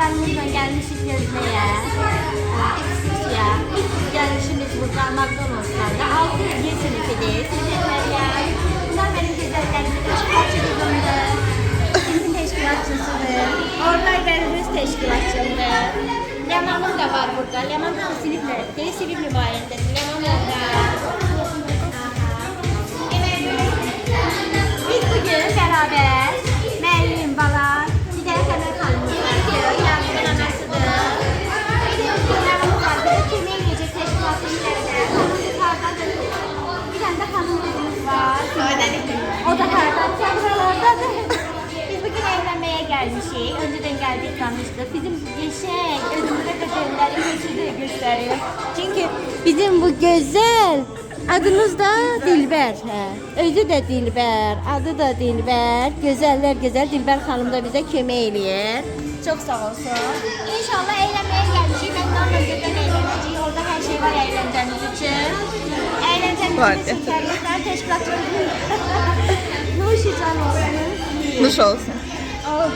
arkadaşlarımızla gelmişik gezmeye. Ekskursiya. İlk gelişimiz burada McDonald's'larda. 6-7 sınıfıdır. Sizlerle. Bunlar benim güzellerim. Teşkilatçı kızımdır. Bizim teşkilatçısıdır. Orada verimiz teşkilatçımdır. Leman'ım da var burada. Leman tam sinifle. Değil sinif mübareğindedir. Leman orada. Biz bugün beraber müəllim, bala, bir də Səməd xanımız var ki, yardım anasıdır. Bizim qızlarımız var, bizi kömək edəcək təşkilatlı işlərdə. Xanımız hardadır? Bir dənə də xanımımız var. O da hardadır? Çantalardadır. Biz bugün eğlenmeye gelmişik. Önceden geldik, tanıştık. Bizim geçen özümüzde bedenleri gösteriyor. Çünkü bizim bu güzel adınız da Dilber. Özü de Dilber, adı da Dilber. Güzeller güzel Dilber Hanım da bize kömək eləyir. Çok sağ olsun. İnşallah eğlenmeye gelmişik. Ben de önceden eğleneceğiz. Orada her şey var eğlenceniz için. Eğlenceniz için teşkilatçılarımız. Nuş can olsun. Nuş olsun.